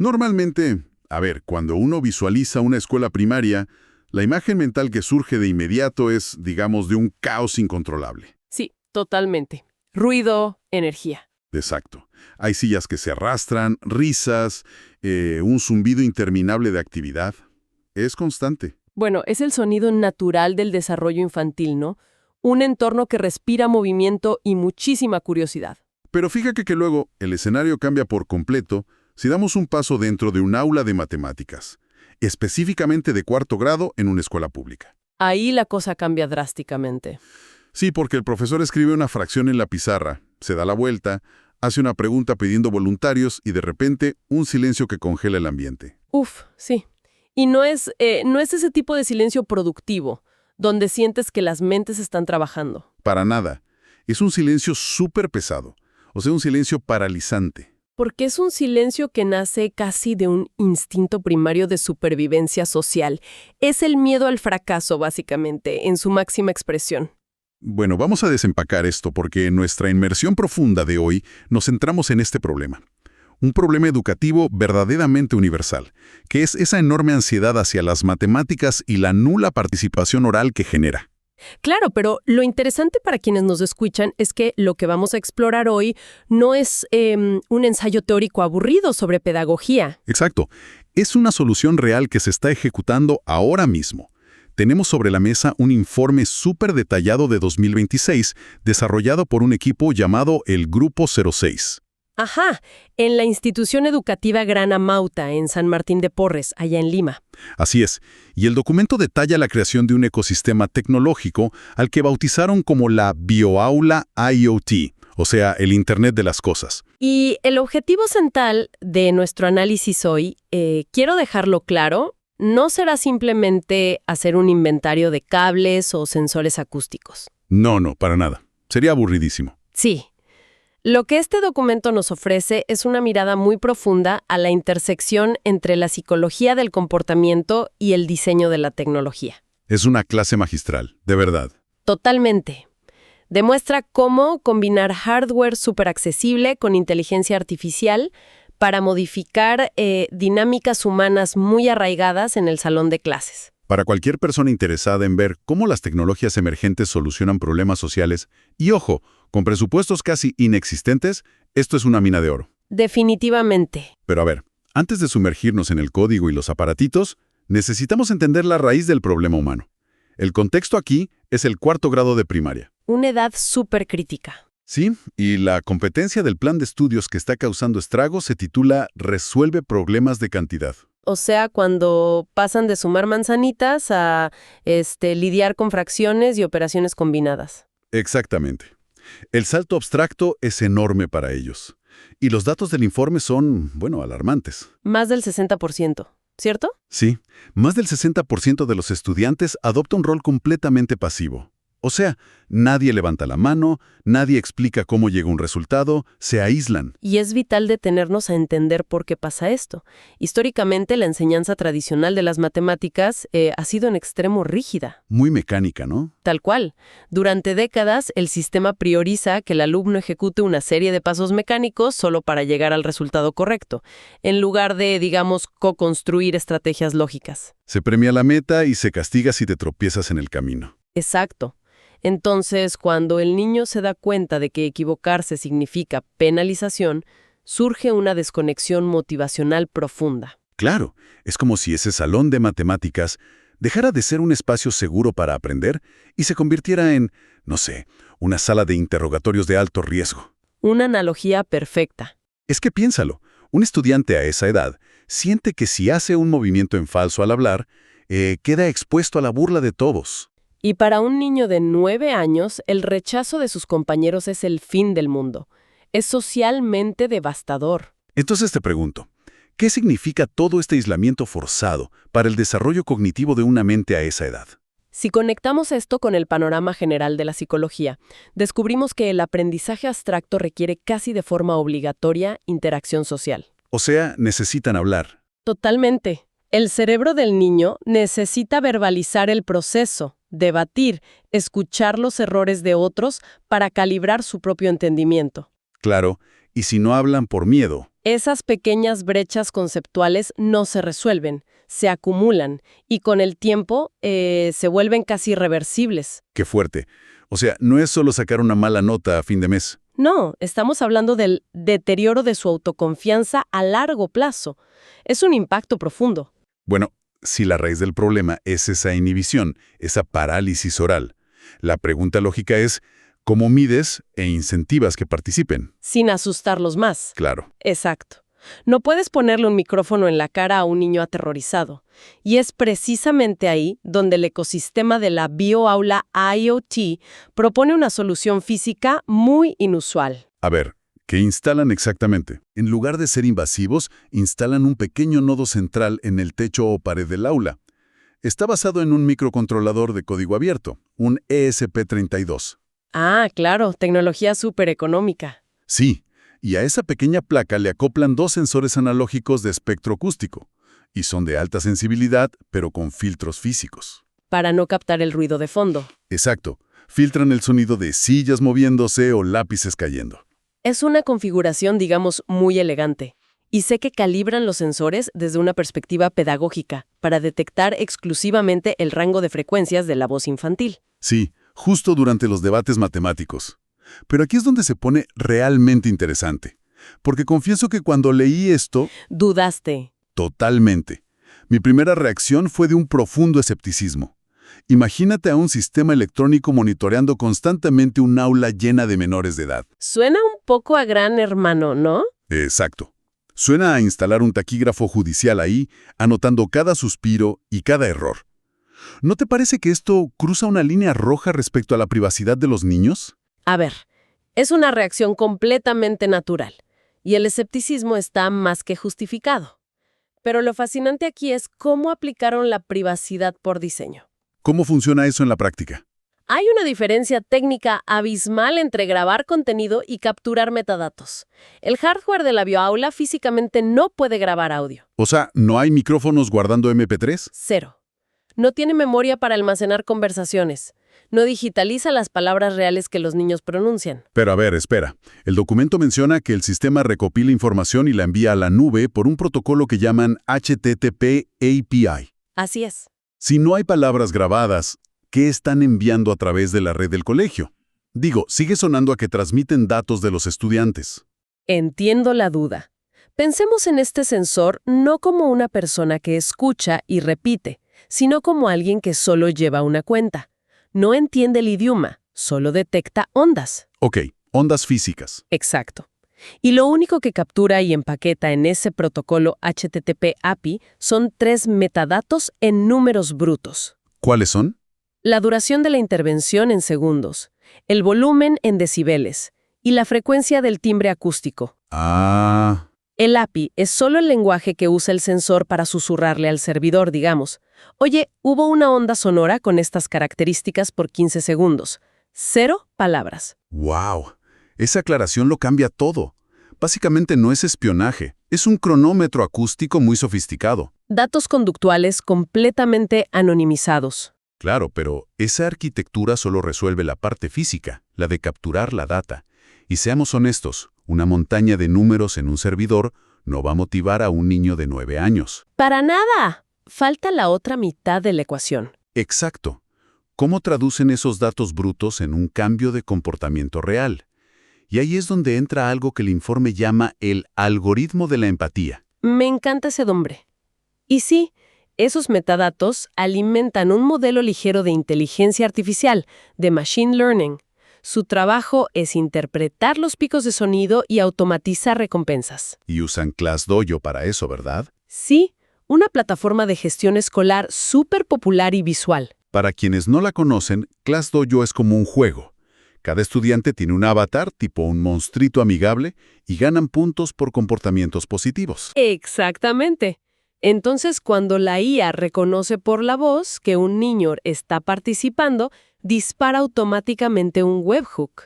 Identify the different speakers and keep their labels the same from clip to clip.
Speaker 1: Normalmente, a ver, cuando uno visualiza una escuela primaria, la imagen mental que surge de inmediato es, digamos, de un caos incontrolable.
Speaker 2: Sí, totalmente. Ruido, energía.
Speaker 1: Exacto. Hay sillas que se arrastran, risas, un zumbido interminable de actividad. Es constante.
Speaker 2: Bueno, es el sonido natural del desarrollo infantil, ¿no? Un entorno que respira movimiento y muchísima curiosidad.
Speaker 1: Pero fíjate que luego el escenario cambia por completo si damos un paso dentro de un aula de matemáticas, específicamente de cuarto grado en una escuela pública.
Speaker 2: Ahí la cosa cambia drásticamente.
Speaker 1: Sí, porque el profesor escribe una fracción en la pizarra, se da la vuelta, hace una pregunta pidiendo voluntarios y de repente un silencio que congela el ambiente.
Speaker 2: Uf, sí. Y no es ese tipo de silencio productivo, donde sientes que las mentes están trabajando.
Speaker 1: Para nada. Es un silencio súper pesado, o sea, un silencio paralizante.
Speaker 2: Porque es un silencio que nace casi de un instinto primario de supervivencia social. Es el miedo al fracaso, básicamente, en su máxima expresión.
Speaker 1: Bueno, vamos a desempacar esto porque en nuestra inmersión profunda de hoy nos centramos en este problema. Un problema educativo verdaderamente universal, que es esa enorme ansiedad hacia las matemáticas y la nula participación oral que genera.
Speaker 2: Claro, pero lo interesante para quienes nos escuchan es que lo que vamos a explorar hoy no es un ensayo teórico aburrido sobre pedagogía.
Speaker 1: Exacto. Es una solución real que se está ejecutando ahora mismo. Tenemos sobre la mesa un informe súper detallado de 2026, desarrollado por un equipo llamado el Grupo 06.
Speaker 2: Ajá, en la institución educativa Gran Amauta, en San Martín de Porres, allá en Lima.
Speaker 1: Así es, y el documento detalla la creación de un ecosistema tecnológico al que bautizaron como la Bioaula IoT, o sea, el Internet de las Cosas.
Speaker 2: Y el objetivo central de nuestro análisis hoy, quiero dejarlo claro, no será simplemente hacer un inventario de cables o sensores acústicos.
Speaker 1: No, para nada. Sería aburridísimo.
Speaker 2: Sí. Lo que este documento nos ofrece es una mirada muy profunda a la intersección entre la psicología del comportamiento y el diseño de la tecnología.
Speaker 1: Es una clase magistral, de verdad.
Speaker 2: Totalmente. Demuestra cómo combinar hardware súper accesible con inteligencia artificial para modificar dinámicas humanas muy arraigadas en el salón de clases.
Speaker 1: Para cualquier persona interesada en ver cómo las tecnologías emergentes solucionan problemas sociales, y ojo, con presupuestos casi inexistentes, esto es una mina de oro.
Speaker 2: Definitivamente.
Speaker 1: Pero a ver, antes de sumergirnos en el código y los aparatitos, necesitamos entender la raíz del problema humano. El contexto aquí es el cuarto grado de primaria.
Speaker 2: Una edad súper crítica.
Speaker 1: Sí, y la competencia del plan de estudios que está causando estragos se titula Resuelve problemas de cantidad.
Speaker 2: O sea, cuando pasan de sumar manzanitas a lidiar con fracciones y operaciones combinadas.
Speaker 1: Exactamente. El salto abstracto es enorme para ellos. Y los datos del informe son, bueno, alarmantes.
Speaker 2: Más del 60%, ¿cierto?
Speaker 1: Sí, más del 60% de los estudiantes adopta un rol completamente pasivo. O sea, nadie levanta la mano, nadie explica cómo llega un resultado, se aíslan.
Speaker 2: Y es vital detenernos a entender por qué pasa esto. Históricamente, la enseñanza tradicional de las matemáticas ha sido en extremo rígida.
Speaker 1: Muy mecánica, ¿no?
Speaker 2: Tal cual. Durante décadas, el sistema prioriza que el alumno ejecute una serie de pasos mecánicos solo para llegar al resultado correcto, en lugar de, digamos, co-construir estrategias lógicas.
Speaker 1: Se premia la meta y se castiga si te tropiezas en el camino.
Speaker 2: Exacto. Entonces, cuando el niño se da cuenta de que equivocarse significa penalización, surge una desconexión motivacional profunda.
Speaker 1: Claro, es como si ese salón de matemáticas dejara de ser un espacio seguro para aprender y se convirtiera en, no sé, una sala de interrogatorios de alto riesgo.
Speaker 2: Una analogía perfecta.
Speaker 1: Es que piénsalo, un estudiante a esa edad siente que si hace un movimiento en falso al hablar, queda expuesto a la burla de todos.
Speaker 2: Y para un niño de 9 años, el rechazo de sus compañeros es el fin del mundo. Es socialmente devastador.
Speaker 1: Entonces te pregunto, ¿qué significa todo este aislamiento forzado para el desarrollo cognitivo de una mente a esa edad?
Speaker 2: Si conectamos esto con el panorama general de la psicología, descubrimos que el aprendizaje abstracto requiere casi de forma obligatoria interacción social.
Speaker 1: O sea, necesitan hablar.
Speaker 2: Totalmente. El cerebro del niño necesita verbalizar el proceso, debatir, escuchar los errores de otros para calibrar su propio entendimiento.
Speaker 1: Claro, y si no hablan por miedo,
Speaker 2: Esas pequeñas brechas conceptuales no se resuelven, se acumulan y con el tiempo se vuelven casi irreversibles.
Speaker 1: Qué fuerte. O sea, no es solo sacar una mala nota a fin de mes.
Speaker 2: No, estamos hablando del deterioro de su autoconfianza a largo plazo. Es un impacto profundo.
Speaker 1: Bueno, si la raíz del problema es esa inhibición, esa parálisis oral, la pregunta lógica es, ¿cómo mides e incentivas que participen?
Speaker 2: Sin asustarlos más.
Speaker 1: Claro.
Speaker 2: Exacto. No puedes ponerle un micrófono en la cara a un niño aterrorizado. Y es precisamente ahí donde el ecosistema de la bioaula IoT propone una solución física muy inusual.
Speaker 1: A ver, ¿qué instalan exactamente? En lugar de ser invasivos, instalan un pequeño nodo central en el techo o pared del aula. Está basado en un microcontrolador de código abierto, un ESP32.
Speaker 2: Ah, claro, tecnología súper económica.
Speaker 1: Sí, y a esa pequeña placa le acoplan 2 sensores analógicos de espectro acústico, y son de alta sensibilidad, pero con filtros físicos.
Speaker 2: Para no captar el ruido de fondo.
Speaker 1: Exacto, filtran el sonido de sillas moviéndose o lápices cayendo.
Speaker 2: Es una configuración, digamos, muy elegante. Y sé que calibran los sensores desde una perspectiva pedagógica, para detectar exclusivamente el rango de frecuencias de la voz infantil.
Speaker 1: Sí, justo durante los debates matemáticos. Pero aquí es donde se pone realmente interesante. Porque confieso que cuando leí esto...
Speaker 2: ¿Dudaste?
Speaker 1: Totalmente. Mi primera reacción fue de un profundo escepticismo. Imagínate a un sistema electrónico monitoreando constantemente un aula llena de menores de edad.
Speaker 2: Suena un poco a Gran Hermano, ¿no?
Speaker 1: Exacto. Suena a instalar un taquígrafo judicial ahí, anotando cada suspiro y cada error. ¿No te parece que esto cruza una línea roja respecto a la privacidad de los niños?
Speaker 2: A ver, es una reacción completamente natural, y el escepticismo está más que justificado. Pero lo fascinante aquí es cómo aplicaron la privacidad por diseño.
Speaker 1: ¿Cómo funciona eso en la práctica?
Speaker 2: Hay una diferencia técnica abismal entre grabar contenido y capturar metadatos. El hardware de la bioaula físicamente no puede grabar audio.
Speaker 1: O sea, ¿no hay micrófonos guardando MP3?
Speaker 2: Cero. No tiene memoria para almacenar conversaciones. No digitaliza las palabras reales que los niños pronuncian.
Speaker 1: Pero a ver, espera. El documento menciona que el sistema recopila información y la envía a la nube por un protocolo que llaman HTTP API.
Speaker 2: Así es.
Speaker 1: Si no hay palabras grabadas, ¿qué están enviando a través de la red del colegio? Digo, sigue sonando a que transmiten datos de los estudiantes.
Speaker 2: Entiendo la duda. Pensemos en este sensor no como una persona que escucha y repite, sino como alguien que solo lleva una cuenta. No entiende el idioma, solo detecta ondas.
Speaker 1: Ok, ondas físicas.
Speaker 2: Exacto. Y lo único que captura y empaqueta en ese protocolo HTTP API son 3 metadatos en números brutos.
Speaker 1: ¿Cuáles son?
Speaker 2: La duración de la intervención en segundos, el volumen en decibeles y la frecuencia del timbre acústico.
Speaker 1: Ah,
Speaker 2: El API es solo el lenguaje que usa el sensor para susurrarle al servidor, digamos. Oye, hubo una onda sonora con estas características por 15 segundos. 0 palabras.
Speaker 1: wow. Esa aclaración lo cambia todo. Básicamente no es espionaje, es un cronómetro acústico muy sofisticado.
Speaker 2: Datos conductuales completamente anonimizados.
Speaker 1: Claro, pero esa arquitectura solo resuelve la parte física, la de capturar la data. Y seamos honestos, una montaña de números en un servidor no va a motivar a un niño de 9 años.
Speaker 2: ¡Para nada! Falta la otra mitad de la ecuación.
Speaker 1: Exacto. ¿Cómo traducen esos datos brutos en un cambio de comportamiento real? Y ahí es donde entra algo que el informe llama el algoritmo de la empatía.
Speaker 2: Me encanta ese nombre. Y sí, esos metadatos alimentan un modelo ligero de inteligencia artificial, de machine learning. Su trabajo es interpretar los picos de sonido y automatizar recompensas.
Speaker 1: Y usan ClassDojo para eso, ¿verdad?
Speaker 2: Sí, una plataforma de gestión escolar súper popular y visual.
Speaker 1: Para quienes no la conocen, ClassDojo es como un juego. Cada estudiante tiene un avatar, tipo un monstruito amigable, y ganan puntos por comportamientos positivos.
Speaker 2: Exactamente. Entonces, cuando la IA reconoce por la voz que un niño está participando, dispara automáticamente un webhook.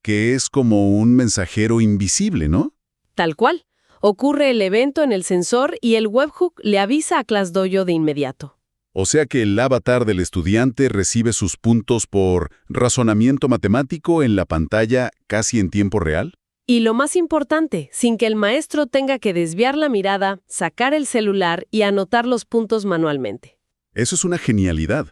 Speaker 1: Que es como un mensajero invisible, ¿no?
Speaker 2: Tal cual. Ocurre el evento en el sensor y el webhook le avisa a ClassDojo de inmediato.
Speaker 1: O sea que el avatar del estudiante recibe sus puntos por razonamiento matemático en la pantalla casi en tiempo real.
Speaker 2: Y lo más importante, sin que el maestro tenga que desviar la mirada, sacar el celular y anotar los puntos manualmente.
Speaker 1: Eso es una genialidad,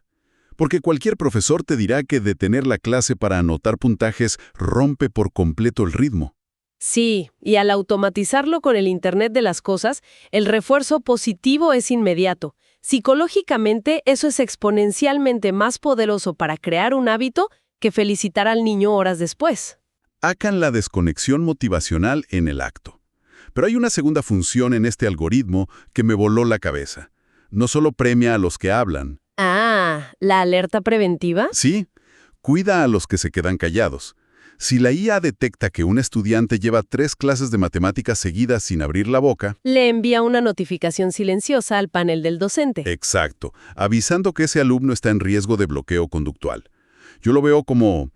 Speaker 1: porque cualquier profesor te dirá que detener la clase para anotar puntajes rompe por completo el ritmo.
Speaker 2: Sí, y al automatizarlo con el Internet de las cosas, el refuerzo positivo es inmediato. Psicológicamente, eso es exponencialmente más poderoso para crear un hábito que felicitar al niño horas después.
Speaker 1: Hagan la desconexión motivacional en el acto. Pero hay una segunda función en este algoritmo que me voló la cabeza. No solo premia a los que hablan.
Speaker 2: Ah, ¿la alerta preventiva?
Speaker 1: Sí, cuida a los que se quedan callados. Si la IA detecta que un estudiante lleva 3 clases de matemáticas seguidas sin abrir la boca,
Speaker 2: Le envía una notificación silenciosa al panel del docente.
Speaker 1: exacto, avisando que ese alumno está en riesgo de bloqueo conductual. Yo lo veo como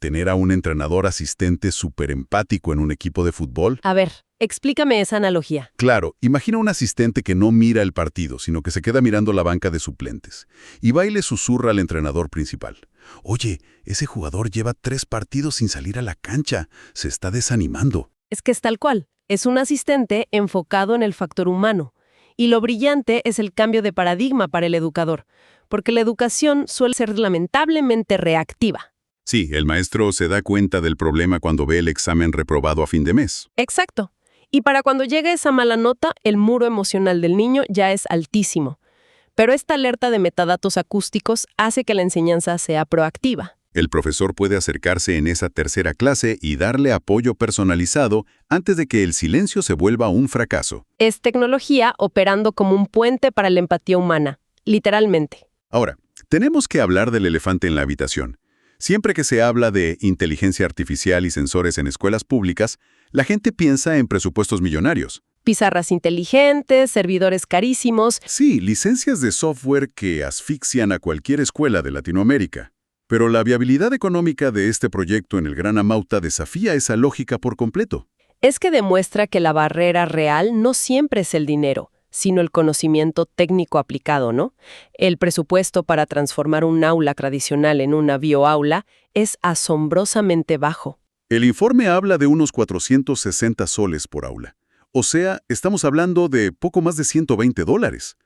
Speaker 1: tener a un entrenador asistente súper empático en un equipo de fútbol.
Speaker 2: A ver, explícame esa analogía.
Speaker 1: Claro, imagina un asistente que no mira el partido, sino que se queda mirando la banca de suplentes. Y va y le susurra al entrenador principal. Oye, ese jugador lleva 3 partidos sin salir a la cancha. Se está desanimando.
Speaker 2: Es que es tal cual. Es un asistente enfocado en el factor humano. Y lo brillante es el cambio de paradigma para el educador, porque la educación suele ser lamentablemente reactiva.
Speaker 1: Sí, el maestro se da cuenta del problema cuando ve el examen reprobado a fin de mes.
Speaker 2: Exacto. Y para cuando llegue esa mala nota, el muro emocional del niño ya es altísimo. Pero esta alerta de metadatos acústicos hace que la enseñanza sea proactiva.
Speaker 1: El profesor puede acercarse en esa tercera clase y darle apoyo personalizado antes de que el silencio se vuelva un fracaso.
Speaker 2: Es tecnología operando como un puente para la empatía humana, literalmente.
Speaker 1: Ahora, tenemos que hablar del elefante en la habitación. Siempre que se habla de inteligencia artificial y sensores en escuelas públicas, la gente piensa en presupuestos millonarios.
Speaker 2: Pizarras inteligentes, servidores carísimos.
Speaker 1: Sí, licencias de software que asfixian a cualquier escuela de Latinoamérica. Pero la viabilidad económica de este proyecto en el Gran Amauta desafía esa lógica por completo.
Speaker 2: Es que demuestra que la barrera real no siempre es el dinero, sino el conocimiento técnico aplicado, ¿no? El presupuesto para transformar un aula tradicional en una bioaula es asombrosamente bajo.
Speaker 1: El informe habla de unos 460 soles por aula. O sea, estamos hablando de poco más de $120.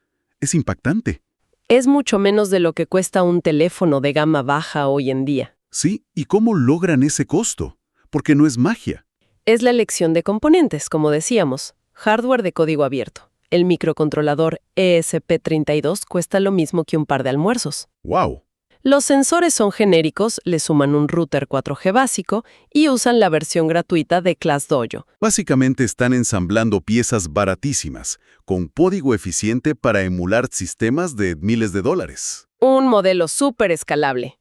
Speaker 1: Es impactante.
Speaker 2: Es mucho menos de lo que cuesta un teléfono de gama baja hoy en día.
Speaker 1: Sí, ¿y cómo logran ese costo? Porque no es magia.
Speaker 2: Es la elección de componentes, como decíamos, hardware de código abierto. El microcontrolador ESP32 cuesta lo mismo que un par de almuerzos.
Speaker 1: ¡Wow!
Speaker 2: Los sensores son genéricos, le suman un router 4G básico y usan la versión gratuita de ClassDojo.
Speaker 1: Básicamente están ensamblando piezas baratísimas, con código eficiente para emular sistemas de miles de dólares.
Speaker 2: Un modelo súper escalable.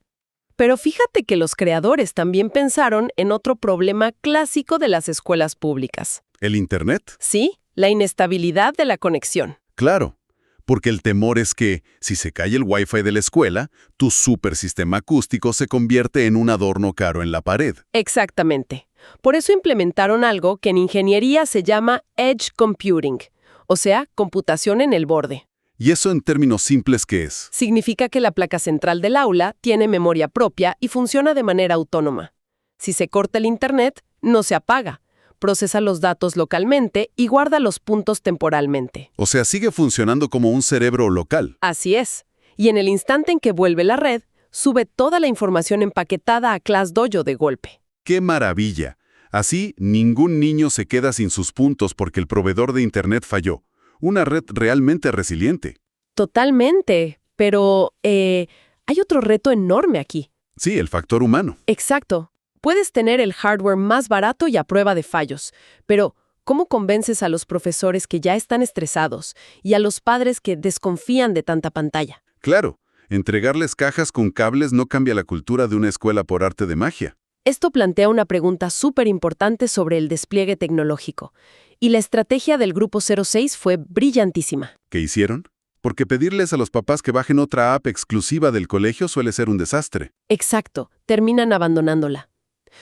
Speaker 2: Pero fíjate que los creadores también pensaron en otro problema clásico de las escuelas públicas.
Speaker 1: ¿El Internet?
Speaker 2: Sí, la inestabilidad de la conexión.
Speaker 1: Claro, porque el temor es que, si se cae el Wi-Fi de la escuela, tu supersistema acústico se convierte en un adorno caro en la pared.
Speaker 2: Exactamente. Por eso implementaron algo que en ingeniería se llama Edge Computing, o sea, computación en el borde.
Speaker 1: ¿Y eso en términos simples qué es?
Speaker 2: Significa que la placa central del aula tiene memoria propia y funciona de manera autónoma. Si se corta el Internet, no se apaga. Procesa los datos localmente y guarda los puntos temporalmente.
Speaker 1: O sea, sigue funcionando como un cerebro local.
Speaker 2: Así es. Y en el instante en que vuelve la red, sube toda la información empaquetada a ClassDojo de golpe.
Speaker 1: ¡Qué maravilla! Así, ningún niño se queda sin sus puntos porque el proveedor de Internet falló. Una red realmente resiliente.
Speaker 2: Totalmente. Pero hay otro reto enorme aquí.
Speaker 1: Sí, el factor humano.
Speaker 2: Exacto. Puedes tener el hardware más barato y a prueba de fallos, pero ¿cómo convences a los profesores que ya están estresados y a los padres que desconfían de tanta pantalla?
Speaker 1: Claro, entregarles cajas con cables no cambia la cultura de una escuela por arte de magia.
Speaker 2: Esto plantea una pregunta súper importante sobre el despliegue tecnológico, y la estrategia del Grupo 06 fue brillantísima.
Speaker 1: ¿Qué hicieron? Porque pedirles a los papás que bajen otra app exclusiva del colegio suele ser un desastre.
Speaker 2: Exacto, terminan abandonándola.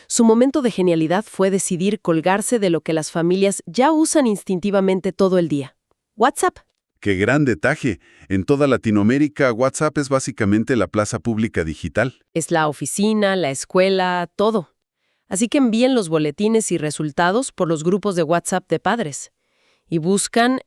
Speaker 2: Su momento de genialidad fue decidir colgarse de lo que las familias ya usan instintivamente todo el día: WhatsApp.
Speaker 1: ¡Qué gran detalle! En toda Latinoamérica, WhatsApp es básicamente la plaza pública digital.
Speaker 2: Es la oficina, la escuela, todo. Así que envíen los boletines y resultados por los grupos de WhatsApp de padres y buscan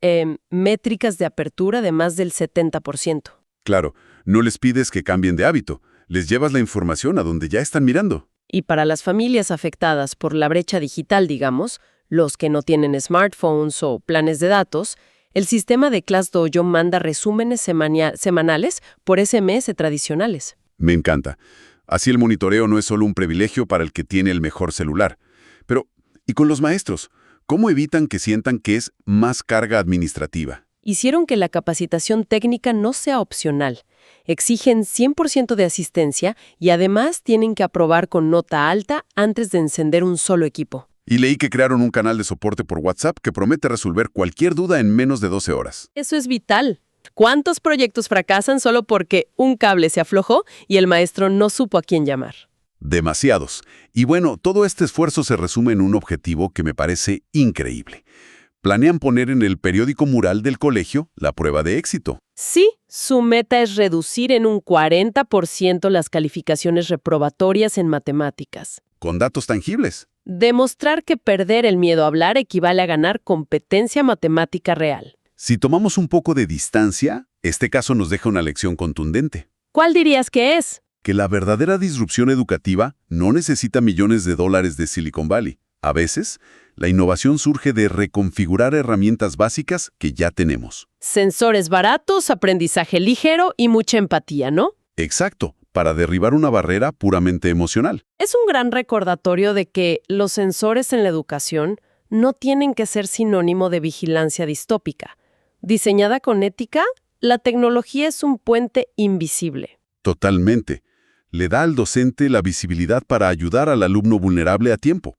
Speaker 2: métricas de apertura de más del 70%.
Speaker 1: Claro, no les pides que cambien de hábito, les llevas la información a donde ya están mirando.
Speaker 2: Y para las familias afectadas por la brecha digital, digamos, los que no tienen smartphones o planes de datos, el sistema de ClassDojo manda resúmenes semanales por SMS tradicionales.
Speaker 1: Me encanta. Así el monitoreo no es solo un privilegio para el que tiene el mejor celular. Pero, ¿y con los maestros? ¿Cómo evitan que sientan que es más carga administrativa?
Speaker 2: Hicieron que la capacitación técnica no sea opcional. Exigen 100% de asistencia y además tienen que aprobar con nota alta antes de encender un solo equipo.
Speaker 1: Y leí que crearon un canal de soporte por WhatsApp que promete resolver cualquier duda en menos de 12 horas.
Speaker 2: Eso es vital. ¿Cuántos proyectos fracasan solo porque un cable se aflojó y el maestro no supo a quién llamar?
Speaker 1: Demasiados. Y bueno, todo este esfuerzo se resume en un objetivo que me parece increíble. Planean poner en el periódico mural del colegio la prueba de éxito.
Speaker 2: Sí, su meta es reducir en un 40% las calificaciones reprobatorias en matemáticas.
Speaker 1: Con datos tangibles.
Speaker 2: Demostrar que perder el miedo a hablar equivale a ganar competencia matemática real.
Speaker 1: Si tomamos un poco de distancia, este caso nos deja una lección contundente.
Speaker 2: ¿Cuál dirías que es?
Speaker 1: Que la verdadera disrupción educativa no necesita millones de dólares de Silicon Valley. A veces, la innovación surge de reconfigurar herramientas básicas que ya tenemos.
Speaker 2: Sensores baratos, aprendizaje ligero y mucha empatía, ¿no?
Speaker 1: Exacto, para derribar una barrera puramente emocional.
Speaker 2: Es un gran recordatorio de que los sensores en la educación no tienen que ser sinónimo de vigilancia distópica. Diseñada con ética, la tecnología es un puente invisible.
Speaker 1: Totalmente. Le da al docente la visibilidad para ayudar al alumno vulnerable a tiempo.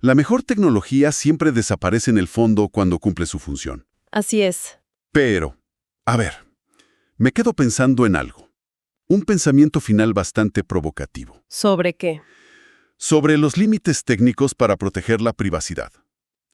Speaker 1: La mejor tecnología siempre desaparece en el fondo cuando cumple su función.
Speaker 2: Así es.
Speaker 1: Pero, a ver, me quedo pensando en algo. Un pensamiento final bastante provocativo.
Speaker 2: ¿Sobre qué?
Speaker 1: Sobre los límites técnicos para proteger la privacidad.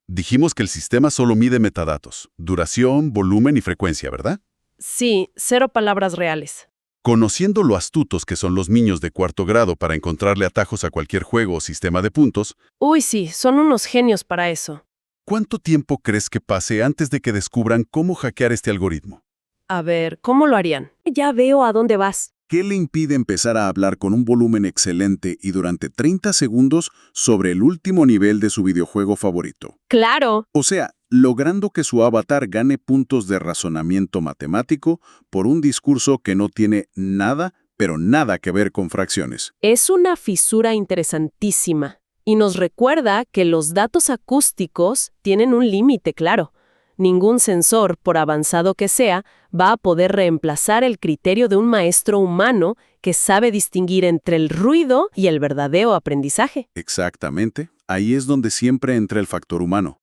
Speaker 1: Dijimos que el sistema solo mide metadatos, duración, volumen y frecuencia, ¿verdad?
Speaker 2: Sí, 0 palabras reales.
Speaker 1: Conociendo lo astutos que son los niños de 4º grado para encontrarle atajos a cualquier juego o sistema de puntos,
Speaker 2: Uy, sí, son unos genios para eso.
Speaker 1: ¿cuánto tiempo crees que pase antes de que descubran cómo hackear este algoritmo?
Speaker 2: A ver, ¿cómo lo harían? Ya veo a dónde vas.
Speaker 3: ¿Qué le impide empezar a hablar con un volumen excelente y durante 30 segundos sobre el último nivel de su videojuego favorito?
Speaker 2: ¡Claro!
Speaker 3: O sea, logrando que su avatar gane puntos de razonamiento matemático por un discurso que no tiene nada, pero nada que ver con fracciones.
Speaker 2: Es una fisura interesantísima y nos recuerda que los datos acústicos tienen un límite claro. Ningún sensor, por avanzado que sea, va a poder reemplazar el criterio de un maestro humano que sabe distinguir entre el ruido y el verdadero aprendizaje.
Speaker 3: Exactamente. Ahí es donde siempre entra el factor humano.